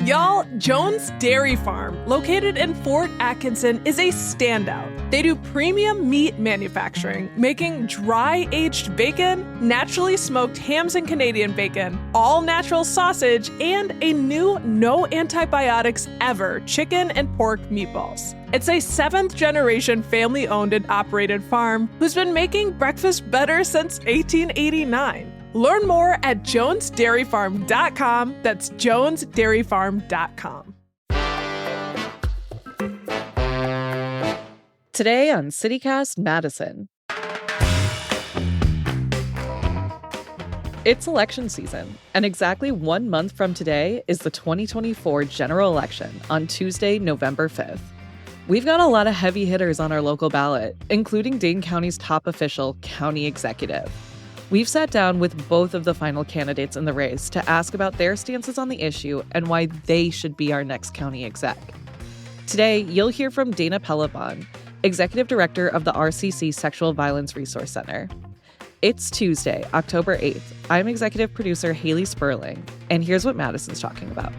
Y'all, Jones Dairy Farm, located in Fort Atkinson, is a standout. They do premium meat manufacturing, making dry-aged bacon, naturally smoked hams and Canadian bacon, all-natural sausage, and a new no antibiotics ever chicken and pork meatballs. It's a 7th-generation family-owned and operated farm who's been making breakfast better since 1889. Learn more at jonesdairyfarm.com. That's jonesdairyfarm.com. Today on CityCast Madison. It's election season, and exactly 1 month from today is the 2024 general election on Tuesday, November 5th. We've got a lot of heavy hitters on our local ballot, including Dane County's top official, county executive. We've sat down with both of the final candidates in the race to ask about their stances on the issue and why they should be our next county exec. Today, you'll hear from Dana Pellebon, Executive Director of the RCC Sexual Violence Resource Center. It's Tuesday, October 8th. I'm Executive Producer Haley Sperling, and here's what Madison's talking about.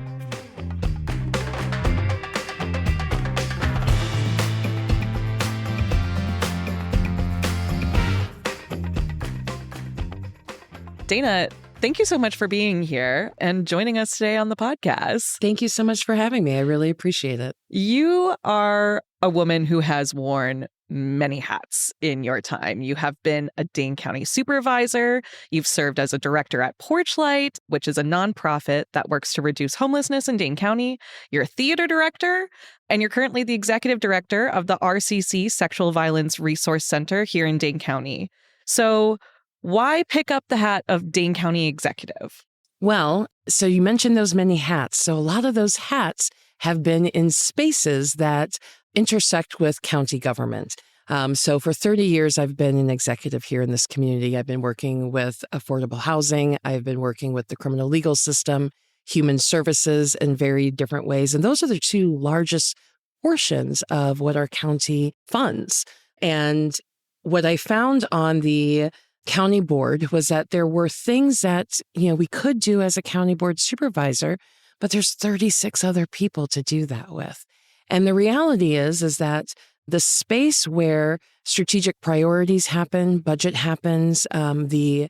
Dana, thank you so much for being here and joining us today on the podcast. Thank you so much for having me. I really appreciate it. You are a woman who has worn many hats in your time. You have been a Dane County supervisor. You've served as a director at Porchlight, which is a nonprofit that works to reduce homelessness in Dane County. You're a theater director, and you're currently the executive director of the RCC Sexual Violence Resource Center here in Dane County. So why pick up the hat of Dane County executive? Well, so you mentioned those many hats. So a lot of those hats have been in spaces that intersect with county government. So for 30 years, I've been an executive here in this community. I've been working with affordable housing. I've been working with the criminal legal system, human services in very different ways. And those are the two largest portions of what our county funds. And what I found on the county board was that there were things that, we could do as a county board supervisor, but there's 36 other people to do that with. And the reality is that the space where strategic priorities happen, budget happens, the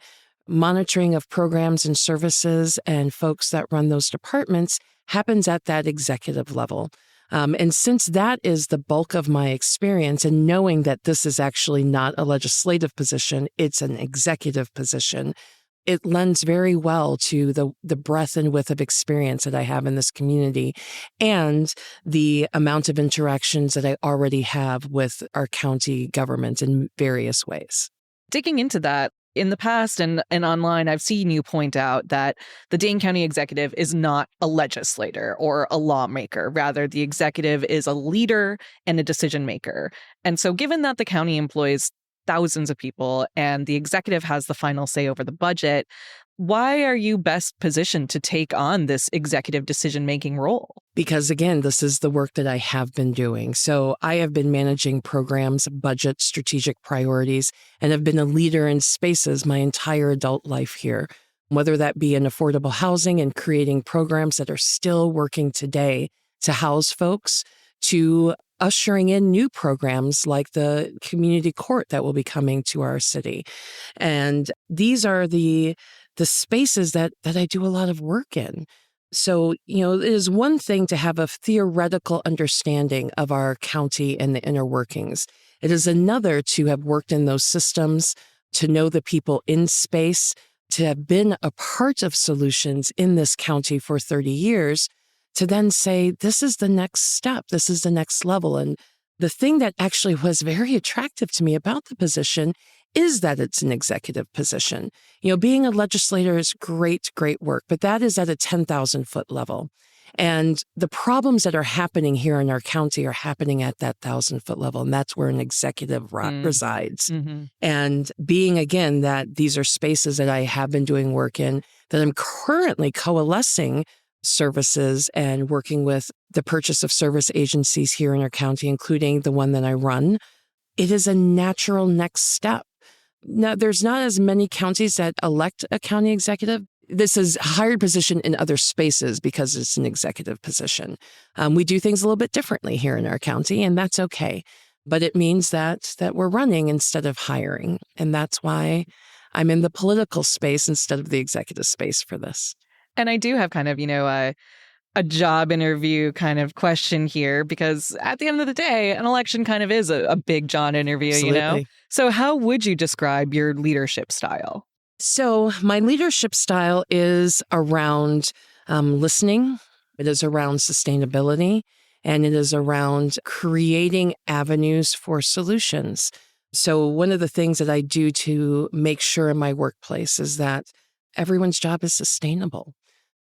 monitoring of programs and services and folks that run those departments happens at that executive level. And since that is the bulk of my experience, and knowing that this is actually not a legislative position, it's an executive position, it lends very well to the breadth and width of experience that I have in this community and the amount of interactions that I already have with our county government in various ways. Digging into that, in the past and online, I've seen you point out that the Dane County executive is not a legislator or a lawmaker. Rather, the executive is a leader and a decision maker. And so given that the county employs thousands of people and the executive has the final say over the budget, why are you best positioned to take on this executive decision-making role? Because again, this is the work that I have been doing. So I have been managing programs, budget, strategic priorities, and have been a leader in spaces my entire adult life here, whether that be in affordable housing and creating programs that are still working today to house folks, to ushering in new programs like the community court that will be coming to our city. And these are the spaces that I do a lot of work in. So, it is one thing to have a theoretical understanding of our county and the inner workings. It is another to have worked in those systems, to know the people in space, to have been a part of solutions in this county for 30 years, to then say, this is the next step, this is the next level. And the thing that actually was very attractive to me about the position is that it's an executive position. Being a legislator is great work, but that is at a 10,000-foot level. And the problems that are happening here in our county are happening at that 1,000-foot level, and that's where an executive resides. Mm-hmm. And being, again, that these are spaces that I have been doing work in, that I'm currently coalescing services and working with the purchase of service agencies here in our county, including the one that I run, it is a natural next step. Now, there's not as many counties that elect a county executive. This is a hired position in other spaces because it's an executive position. We do things a little bit differently here in our county, and that's okay. But it means that we're running instead of hiring. And that's why I'm in the political space instead of the executive space for this. And I do have kind of, a job interview kind of question here, because at the end of the day, an election kind of is a big job interview, Absolutely. So how would you describe your leadership style? So my leadership style is around listening. It is around sustainability, and it is around creating avenues for solutions. So one of the things that I do to make sure in my workplace is that everyone's job is sustainable.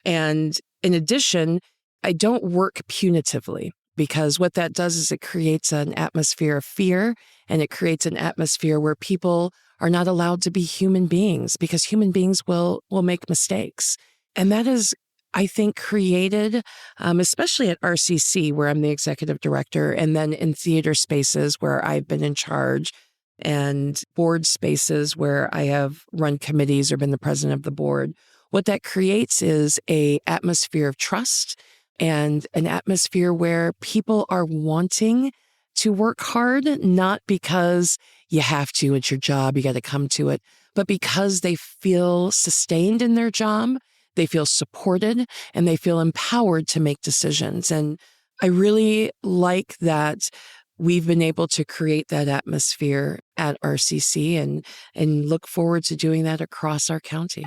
And in addition, I don't work punitively, because what that does is it creates an atmosphere of fear, and it creates an atmosphere where people are not allowed to be human beings, because human beings will make mistakes. And that is, I think, created, especially at RCC, where I'm the executive director, and then in theater spaces where I've been in charge, and board spaces where I have run committees or been the president of the board. What that creates is an atmosphere of trust and an atmosphere where people are wanting to work hard, not because you have to, it's your job, you got to come to it, but because they feel sustained in their job, they feel supported, and they feel empowered to make decisions. And I really like that we've been able to create that atmosphere at RCC, and look forward to doing that across our county.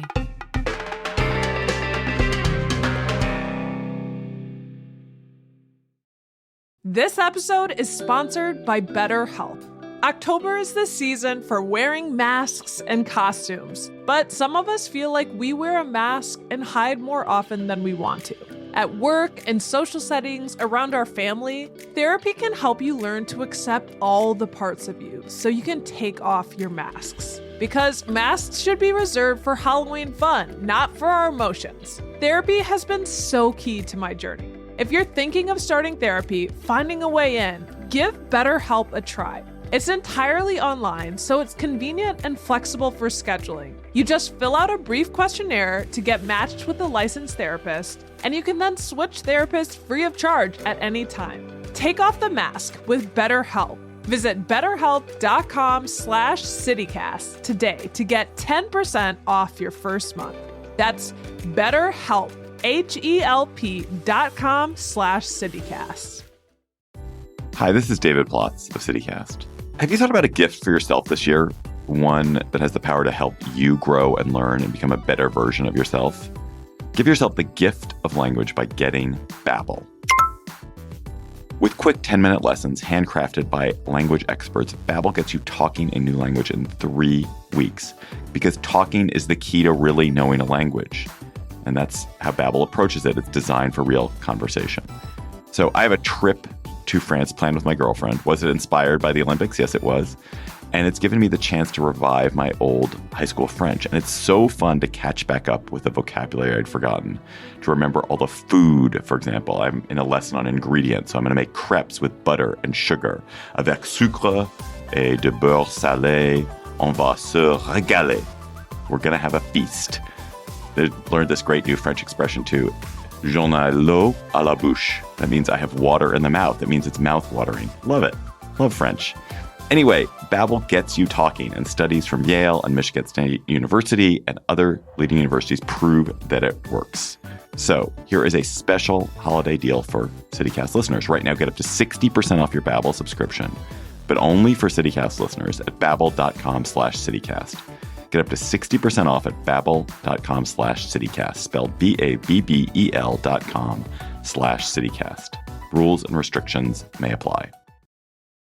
This episode is sponsored by BetterHelp. October is the season for wearing masks and costumes, but some of us feel like we wear a mask and hide more often than we want to. At work and social settings around our family, therapy can help you learn to accept all the parts of you so you can take off your masks. Because masks should be reserved for Halloween fun, not for our emotions. Therapy has been so key to my journey. If you're thinking of starting therapy, finding a way in, give BetterHelp a try. It's entirely online, so it's convenient and flexible for scheduling. You just fill out a brief questionnaire to get matched with a licensed therapist, and you can then switch therapists free of charge at any time. Take off the mask with BetterHelp. Visit betterhelp.com/citycast today to get 10% off your first month. That's BetterHelp, HELP.com/citycast. Hi, this is David Plotz of CityCast. Have you thought about a gift for yourself this year? One that has the power to help you grow and learn and become a better version of yourself? Give yourself the gift of language by getting Babbel. With quick 10-minute lessons handcrafted by language experts, Babbel gets you talking a new language in 3 weeks. Because talking is the key to really knowing a language. And that's how Babbel approaches it. It's designed for real conversation. So I have a trip to France planned with my girlfriend. Was it inspired by the Olympics? Yes, it was. And it's given me the chance to revive my old high school French. And it's so fun to catch back up with the vocabulary I'd forgotten. To remember all the food, for example. I'm in a lesson on ingredients, so I'm going to make crepes with butter and sugar. Avec sucre et de beurre salé, on va se régaler. We're going to have a feast. They learned this great new French expression too. J'en ai l'eau à la bouche. That means I have water in the mouth. That means it's mouth-watering. Love it. Love French. Anyway, Babbel gets you talking, and studies from Yale and Michigan State University and other leading universities prove that it works. So here is a special holiday deal for CityCast listeners. Right now, get up to 60% off your Babbel subscription, but only for CityCast listeners at babbel.com/citycast. Get up to 60% off at babbel.com/citycast, spelled BABBEL.com/citycast. Rules and restrictions may apply.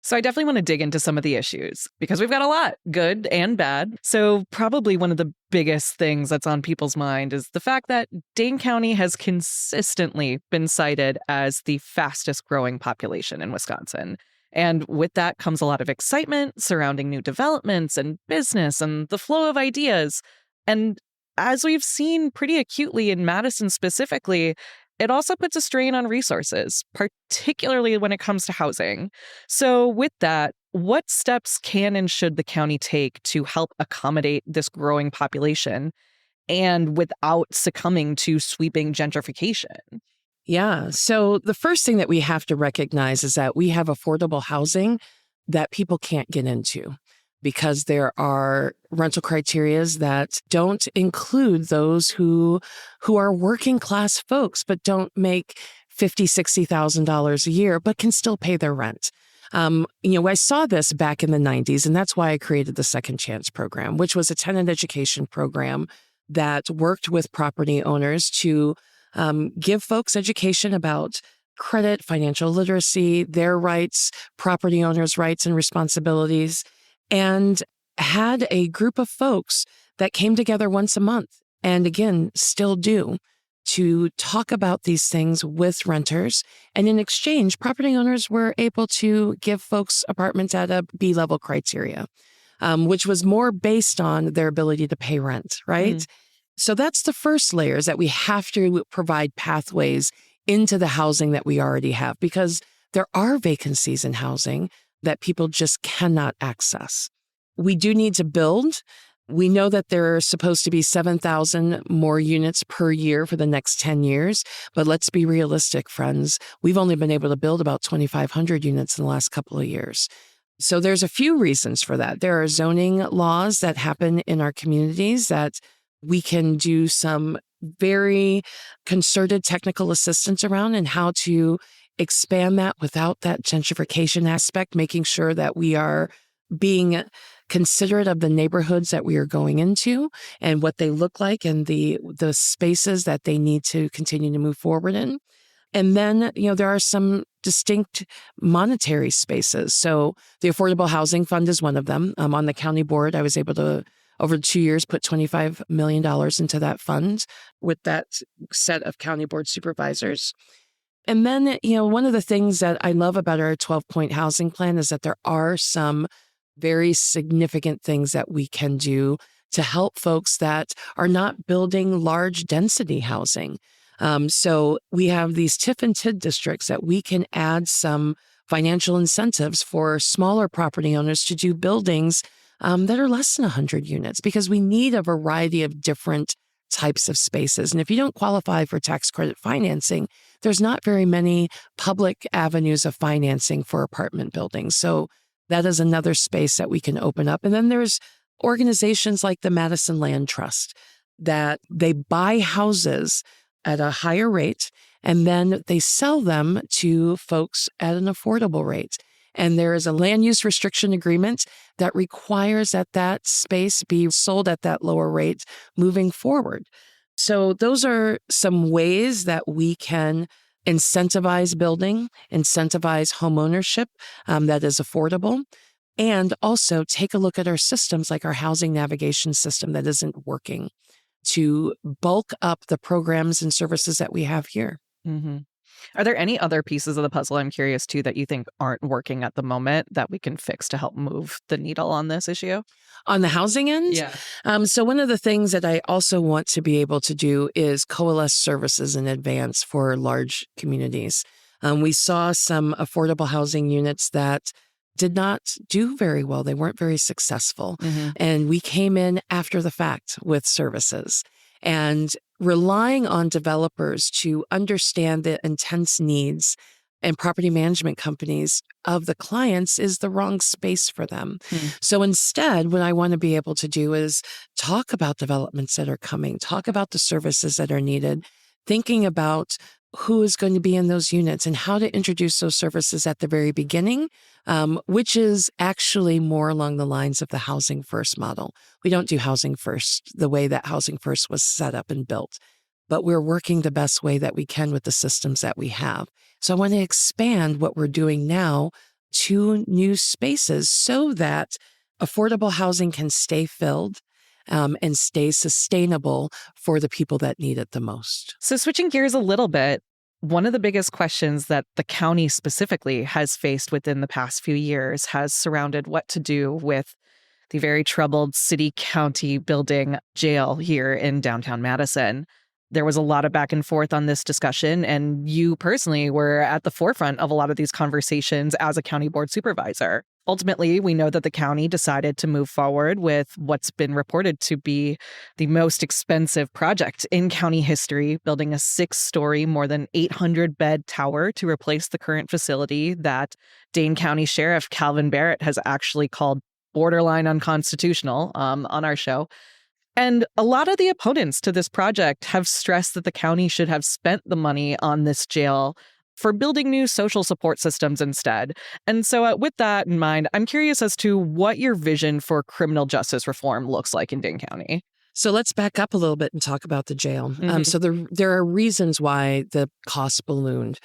So I definitely want to dig into some of the issues because we've got a lot, good and bad. So probably one of the biggest things that's on people's mind is the fact that Dane County has consistently been cited as the fastest growing population in Wisconsin. And with that comes a lot of excitement surrounding new developments and business and the flow of ideas. And as we've seen pretty acutely in Madison specifically, it also puts a strain on resources, particularly when it comes to housing. So with that, what steps can and should the county take to help accommodate this growing population? and without succumbing to sweeping gentrification. Yeah. So the first thing that we have to recognize is that we have affordable housing that people can't get into because there are rental criterias that don't include those who are working class folks but don't make $50,000-$60,000 a year but can still pay their rent. I saw this back in the 90s, and that's why I created the Second Chance program, which was a tenant education program that worked with property owners to give folks education about credit, financial literacy, their rights, property owners' rights and responsibilities, and had a group of folks that came together once a month, and again, still do, to talk about these things with renters. And in exchange, property owners were able to give folks apartments at a B-level criteria, which was more based on their ability to pay rent, right? Mm. So that's the first layer, is that we have to provide pathways into the housing that we already have, because there are vacancies in housing that people just cannot access. We do need to build. We know that there are supposed to be 7,000 more units per year for the next 10 years, but let's be realistic, friends. We've only been able to build about 2,500 units in the last couple of years. So there's a few reasons for that. There are zoning laws that happen in our communities that we can do some very concerted technical assistance around, and how to expand that without that gentrification aspect, making sure that we are being considerate of the neighborhoods that we are going into and what they look like and the spaces that they need to continue to move forward in. And then, there are some distinct monetary spaces. So the Affordable Housing Fund is one of them. On the county board, I was able to, over 2 years, put $25 million into that fund with that set of county board supervisors. And then, one of the things that I love about our 12-point housing plan is that there are some very significant things that we can do to help folks that are not building large density housing. So we have these TIF and TID districts that we can add some financial incentives for smaller property owners to do buildings that are less than 100 units, because we need a variety of different types of spaces. And if you don't qualify for tax credit financing, there's not very many public avenues of financing for apartment buildings. So that is another space that we can open up. And then there's organizations like the Madison Land Trust that they buy houses at a higher rate, and then they sell them to folks at an affordable rate. And there is a land use restriction agreement that requires that that space be sold at that lower rate moving forward. So those are some ways that we can incentivize building, incentivize homeownership that is affordable, and also take a look at our systems like our housing navigation system that isn't working, to bulk up the programs and services that we have here. Mm-hmm. Are there any other pieces of the puzzle, I'm curious too, that you think aren't working at the moment that we can fix to help move the needle on this issue? On the housing end? Yeah. So one of the things that I also want to be able to do is coalesce services in advance for large communities. We saw some affordable housing units that did not do very well. They weren't very successful. Mm-hmm. And we came in after the fact with services. And relying on developers to understand the intense needs and property management companies of the clients is the wrong space for them. So instead, what I want to be able to do is talk about developments that are coming, talk about the services that are needed, thinking about who is going to be in those units and how to introduce those services at the very beginning, which is actually more along the lines of the Housing First model. We don't do Housing First the way that Housing First was set up and built, but we're working the best way that we can with the systems that we have. So I want to expand what we're doing now to new spaces so that affordable housing can stay filled and stay sustainable for the people that need it the most. So switching gears a little bit, one of the biggest questions that the county specifically has faced within the past few years has surrounded what to do with the very troubled city-county building jail here in downtown Madison. There was a lot of back and forth on this discussion, and you personally were at the forefront of a lot of these conversations as a county board supervisor. Ultimately, we know that the county decided to move forward with what's been reported to be the most expensive project in county history, building a 6-story, more than 800-bed tower to replace the current facility that Dane County Sheriff Calvin Barrett has actually called borderline unconstitutional on our show. And a lot of the opponents to this project have stressed that the county should have spent the money on this jail for building new social support systems instead. And so with that in mind, I'm curious as to what your vision for criminal justice reform looks like in Dane County. So let's back up a little bit and talk about the jail. Mhm. So there are reasons why the cost ballooned.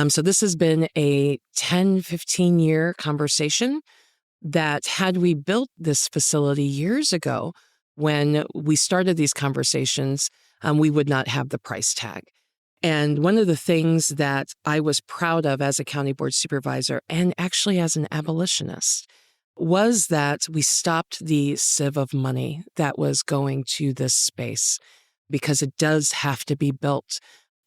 So this has been a 10, 15-year conversation that had we built this facility years ago, when we started these conversations, we would not have the price tag. And one of the things that I was proud of as a county board supervisor and actually as an abolitionist was that we stopped the sieve of money that was going to this space, because it does have to be built.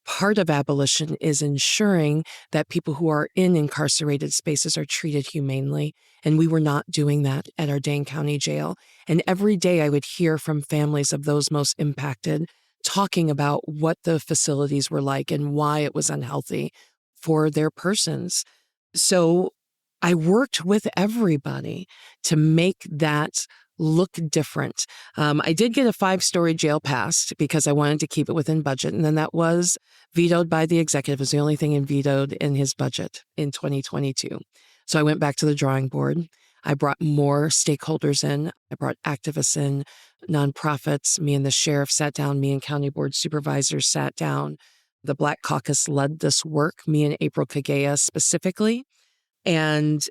Part of abolition is ensuring that people who are in incarcerated spaces are treated humanely. And we were not doing that at our Dane County Jail. And every day I would hear from families of those most impacted talking about what the facilities were like and why it was unhealthy for their persons. So I worked with everybody to make that look different. I did get a 5-story jail passed because I wanted to keep it within budget. And then that was vetoed by the executive. It was the only thing vetoed in his budget in 2022. So I went back to the drawing board. I brought more stakeholders in. I brought activists in, nonprofits. Me and the sheriff sat down. Me and county board supervisors sat down. The Black Caucus led this work, me and April Kagea specifically, and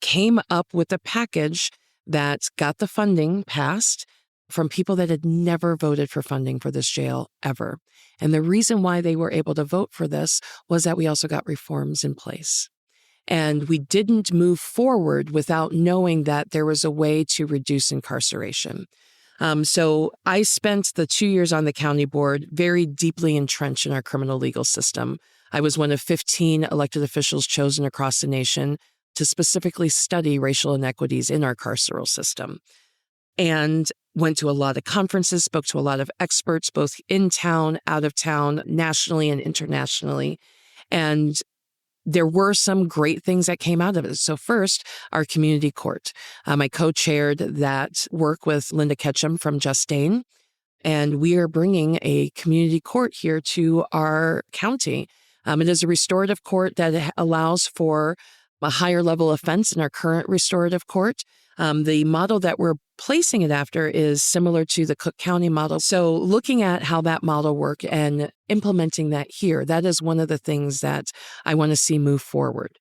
came up with a package that got the funding passed from people that had never voted for funding for this jail ever. And the reason why they were able to vote for this was that we also got reforms in place. And we didn't move forward without knowing that there was a way to reduce incarceration. So I spent the 2 years on the county board very deeply entrenched in our criminal legal system. I was one of 15 elected officials chosen across the nation to specifically study racial inequities in our carceral system, and went to a lot of conferences, spoke to a lot of experts, both in town, out of town, nationally and internationally. And there were some great things that came out of it. So first, our community court. I co-chaired that work with Linda Ketchum from Just Dane, and we are bringing a community court here to our county. It is a restorative court that allows for a higher level offense in our current restorative court. The model that we're placing it after is similar to the Cook County model. So looking at how that model worked and implementing that here, that is one of the things that I want to see move forward.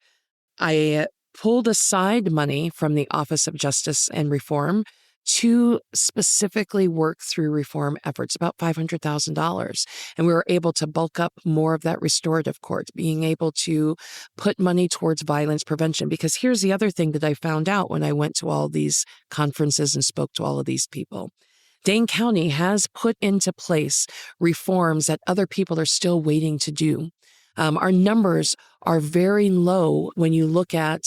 I pulled aside money from the Office of Justice and Reform to specifically work through reform efforts, about $500,000. And we were able to bulk up more of that restorative court, being able to put money towards violence prevention. Because here's the other thing that I found out when I went to all these conferences and spoke to all of these people. Dane County has put into place reforms that other people are still waiting to do. Our numbers are very low when you look at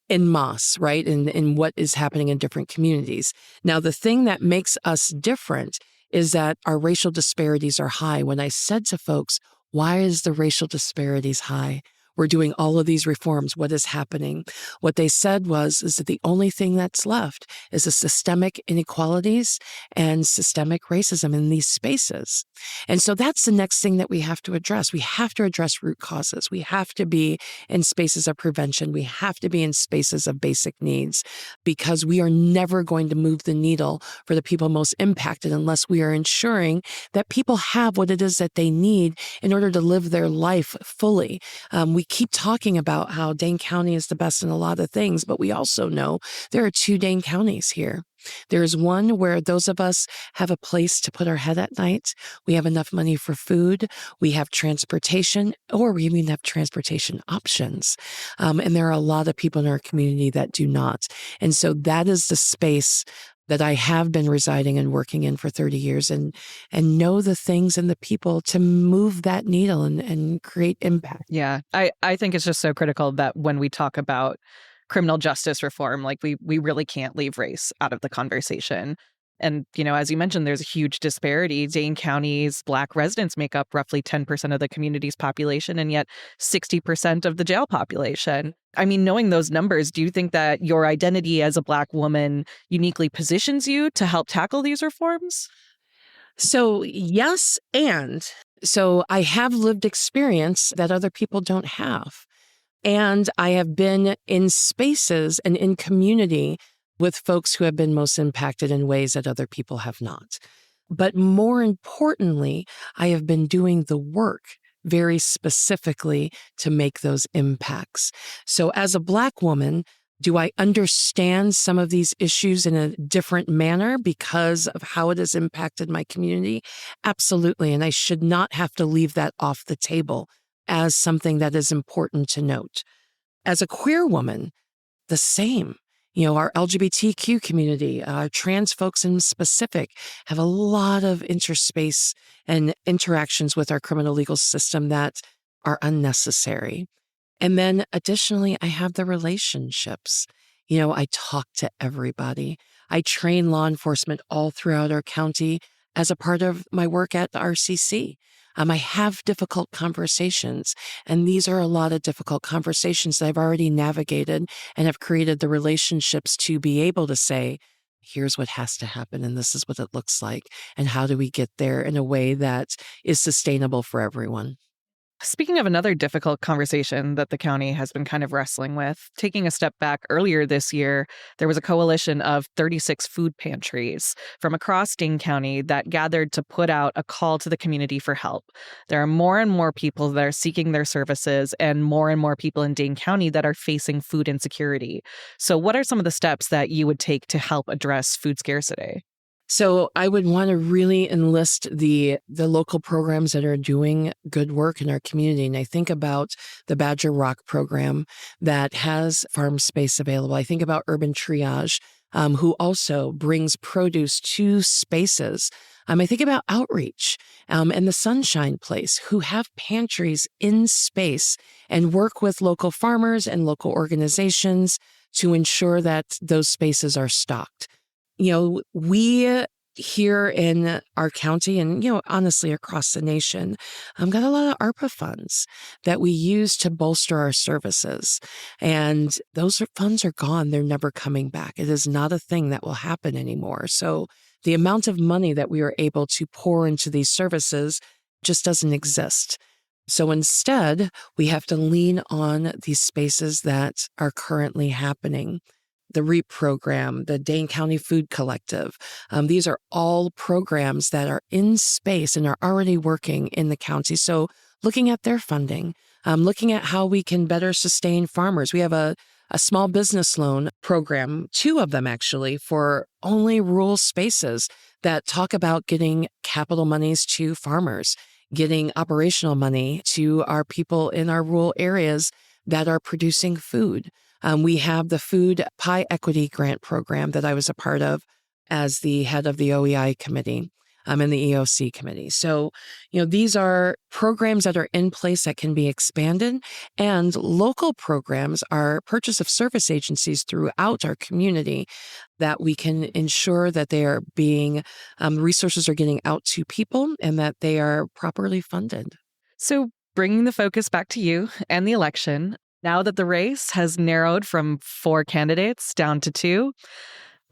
en masse, right? And what is happening in different communities. Now, the thing that makes us different is that our racial disparities are high. When I said to folks, why is the racial disparities high? We're doing all of these reforms. What is happening? What they said is that the only thing that's left is the systemic inequalities and systemic racism in these spaces. And so that's the next thing that we have to address. We have to address root causes. We have to be in spaces of prevention. We have to be in spaces of basic needs, because we are never going to move the needle for the people most impacted unless we are ensuring that people have what it is that they need in order to live their life fully. We keep talking about how Dane County is the best in a lot of things, but we also know there are 2 Dane counties here. There's one where those of us have a place to put our head at night. We have enough money for food. We have transportation, or we even have transportation options. And there are a lot of people in our community that do not. And so that is the space that I have been residing and working in for 30 years, and know the things and the people to move that needle and create impact. Yeah, I think it's just so critical that when we talk about criminal justice reform. Like we really can't leave race out of the conversation. And, as you mentioned, there's a huge disparity. Dane County's Black residents make up roughly 10% of the community's population, and yet 60% of the jail population. I mean, knowing those numbers, do you think that your identity as a Black woman uniquely positions you to help tackle these reforms? So, yes, and so I have lived experience that other people don't have. And I have been in spaces and in community with folks who have been most impacted in ways that other people have not. But more importantly, I have been doing the work very specifically to make those impacts. So as a Black woman, do I understand some of these issues in a different manner because of how it has impacted my community? Absolutely. And I should not have to leave that off the table as something that is important to note. As a queer woman, the same. Our LGBTQ community, trans folks in specific, have a lot of interspace and interactions with our criminal legal system that are unnecessary. And then additionally, I have the relationships. I talk to everybody. I train law enforcement all throughout our county as a part of my work at the RCC. I have difficult conversations, and these are a lot of difficult conversations that I've already navigated and have created the relationships to be able to say, here's what has to happen, and this is what it looks like, and how do we get there in a way that is sustainable for everyone. Speaking of another difficult conversation that the county has been kind of wrestling with, taking a step back earlier this year, there was a coalition of 36 food pantries from across Dane County that gathered to put out a call to the community for help. There are more and more people that are seeking their services and more people in Dane County that are facing food insecurity. So what are some of the steps that you would take to help address food scarcity? So I would want to really enlist the local programs that are doing good work in our community. And I think about the Badger Rock program that has farm space available. I think about Urban Triage, who also brings produce to spaces. I think about Outreach and the Sunshine Place, who have pantries in space and work with local farmers and local organizations to ensure that those spaces are stocked. We here in our county and, honestly, across the nation, got a lot of ARPA funds that we use to bolster our services. And those funds are gone. They're never coming back. It is not a thing that will happen anymore. So the amount of money that we are able to pour into these services just doesn't exist. So instead, we have to lean on these spaces that are currently happening. The REAP program, the Dane County Food Collective. These are all programs that are in space and are already working in the county. So looking at their funding, looking at how we can better sustain farmers. We have a small business loan program, 2 of them actually, for only rural spaces that talk about getting capital monies to farmers, getting operational money to our people in our rural areas that are producing food. We have the Food Pie Equity Grant Program that I was a part of as the head of the OEI committee and the EOC committee. So, these are programs that are in place that can be expanded, and local programs are purchase of service agencies throughout our community that we can ensure that they are being, resources are getting out to people and that they are properly funded. So bringing the focus back to you and the election, now that the race has narrowed from 4 candidates down to 2,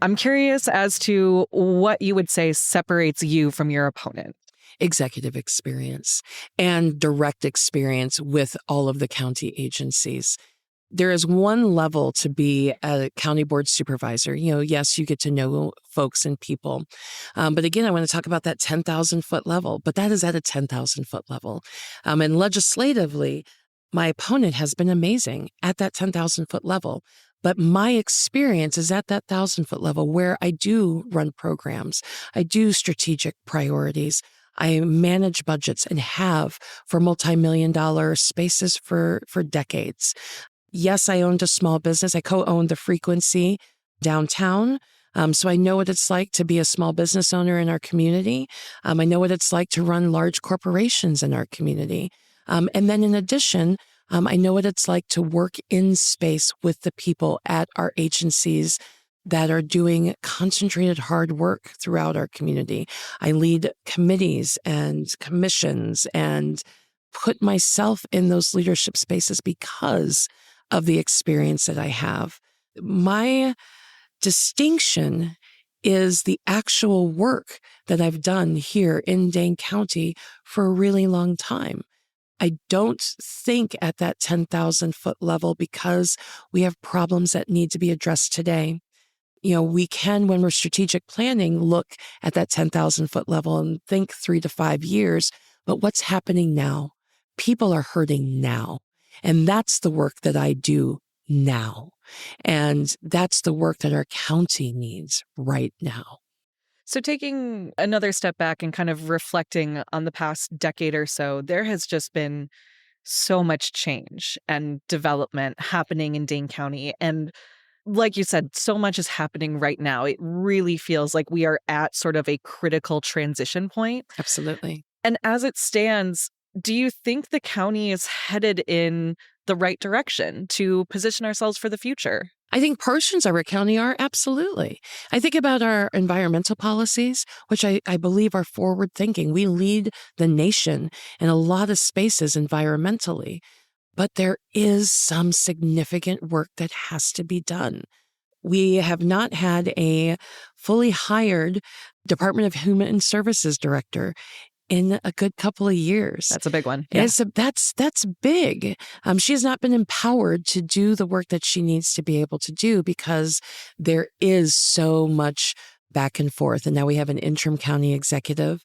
I'm curious as to what you would say separates you from your opponent. Executive experience and direct experience with all of the county agencies. There is one level to be a county board supervisor. Yes, you get to know folks and people. But again, I want to talk about that 10,000-foot level, but that is at a 10,000-foot level. And legislatively, my opponent has been amazing at that 10,000-foot level. But my experience is at that 1,000-foot level where I do run programs. I do strategic priorities. I manage budgets and have for multi-million-dollar spaces for decades. Yes, I owned a small business. I co-owned the Frequency downtown. So I know what it's like to be a small business owner in our community. I know what it's like to run large corporations in our community. And then in addition, I know what it's like to work in space with the people at our agencies that are doing concentrated hard work throughout our community. I lead committees and commissions and put myself in those leadership spaces because of the experience that I have. My distinction is the actual work that I've done here in Dane County for a really long time. I don't think at that 10,000 foot level because we have problems that need to be addressed today. We can, when we're strategic planning, look at that 10,000 foot level and think 3 to 5 years, but what's happening now? People are hurting now. And that's the work that I do now. And that's the work that our county needs right now. So taking another step back and kind of reflecting on the past decade or so, there has just been so much change and development happening in Dane County. And like you said, so much is happening right now. It really feels like we are at sort of a critical transition point. Absolutely. And as it stands, do you think the county is headed in the right direction to position ourselves for the future? I think portions of our county are, absolutely. I think about our environmental policies, which I believe are forward thinking. We lead the nation in a lot of spaces environmentally, but there is some significant work that has to be done. We have not had a fully hired Department of Human Services director in a good couple of years. That's a big one. Yeah. That's big. She has not been empowered to do the work that she needs to be able to do because there is so much back and forth. And now we have an interim county executive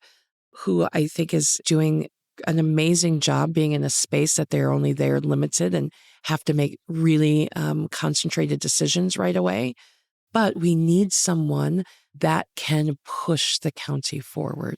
who I think is doing an amazing job being in a space that they're only there limited and have to make really concentrated decisions right away. But we need someone that can push the county forward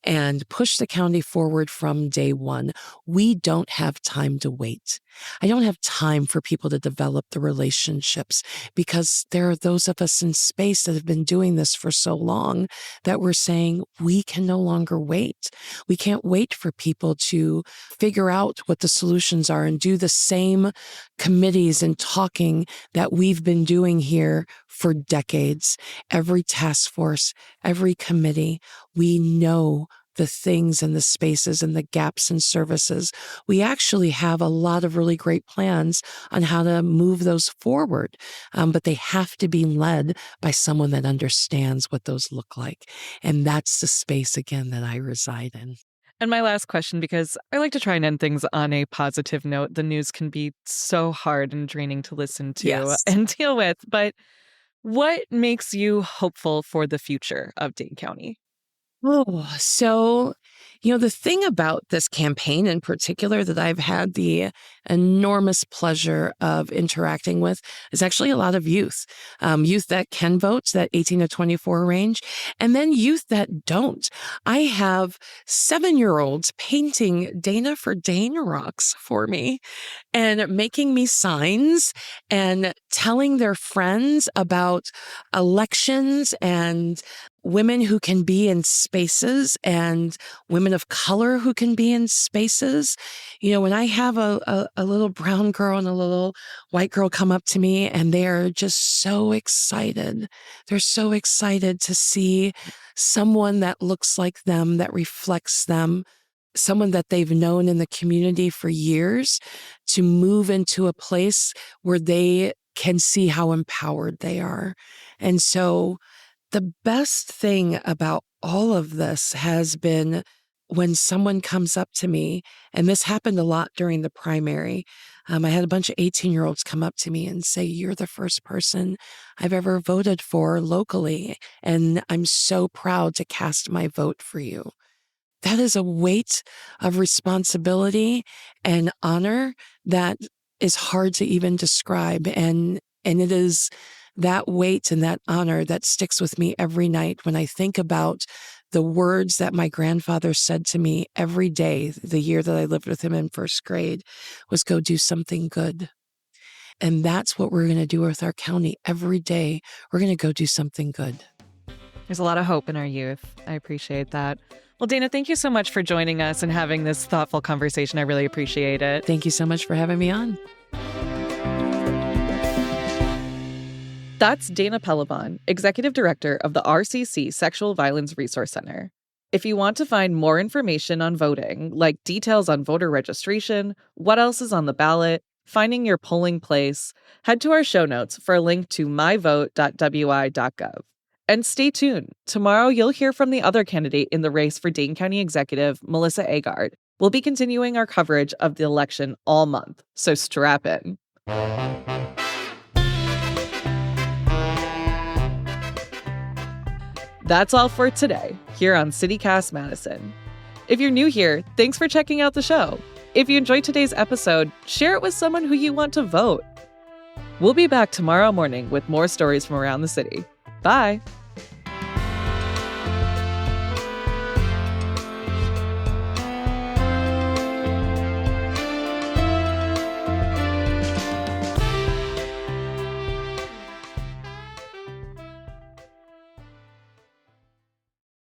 and push the county forward from day one. We don't have time to wait. I don't have time for people to develop the relationships because there are those of us in space that have been doing this for so long that we're saying we can no longer wait. We can't wait for people to figure out what the solutions are and do the same committees and talking that we've been doing here for decades. Every task force, every committee, we know the things and the spaces and the gaps in services. We actually have a lot of really great plans on how to move those forward, but they have to be led by someone that understands what those look like. And that's the space, again, that I reside in. And my last question, because I like to try and end things on a positive note. The news can be so hard and draining to listen to and deal with, but what makes you hopeful for the future of Dane County? Oh, so, the thing about this campaign in particular that I've had the enormous pleasure of interacting with is actually a lot of youth that can vote, that 18 to 24 range, and then youth that don't. I have 7-year-olds painting Dana for Dane rocks for me and making me signs and telling their friends about elections and women who can be in spaces and women of color who can be in spaces. When I have a little brown girl and a little white girl come up to me and they are just so excited. They're so excited to see someone that looks like them, that reflects them, someone that they've known in the community for years, to move into a place where they can see how empowered they are. And so the best thing about all of this has been when someone comes up to me, and this happened a lot during the primary. I had a bunch of 18-year-olds come up to me and say, "You're the first person I've ever voted for locally, and I'm so proud to cast my vote for you." That is a weight of responsibility and honor that is hard to even describe. And it is that weight and that honor that sticks with me every night when I think about the words that my grandfather said to me every day, the year that I lived with him in first grade, was go do something good. And that's what we're going to do with our county every day. We're going to go do something good. There's a lot of hope in our youth. I appreciate that. Well, Dana, thank you so much for joining us and having this thoughtful conversation. I really appreciate it. Thank you so much for having me on. That's Dana Pellebon, Executive Director of the RCC Sexual Violence Resource Center. If you want to find more information on voting, like details on voter registration, what else is on the ballot, finding your polling place, head to our show notes for a link to myvote.wi.gov. And stay tuned. Tomorrow, you'll hear from the other candidate in the race for Dane County Executive, Melissa Agard. We'll be continuing our coverage of the election all month, so strap in. That's all for today, here on CityCast Madison. If you're new here, thanks for checking out the show. If you enjoyed today's episode, share it with someone who you want to vote. We'll be back tomorrow morning with more stories from around the city. Bye!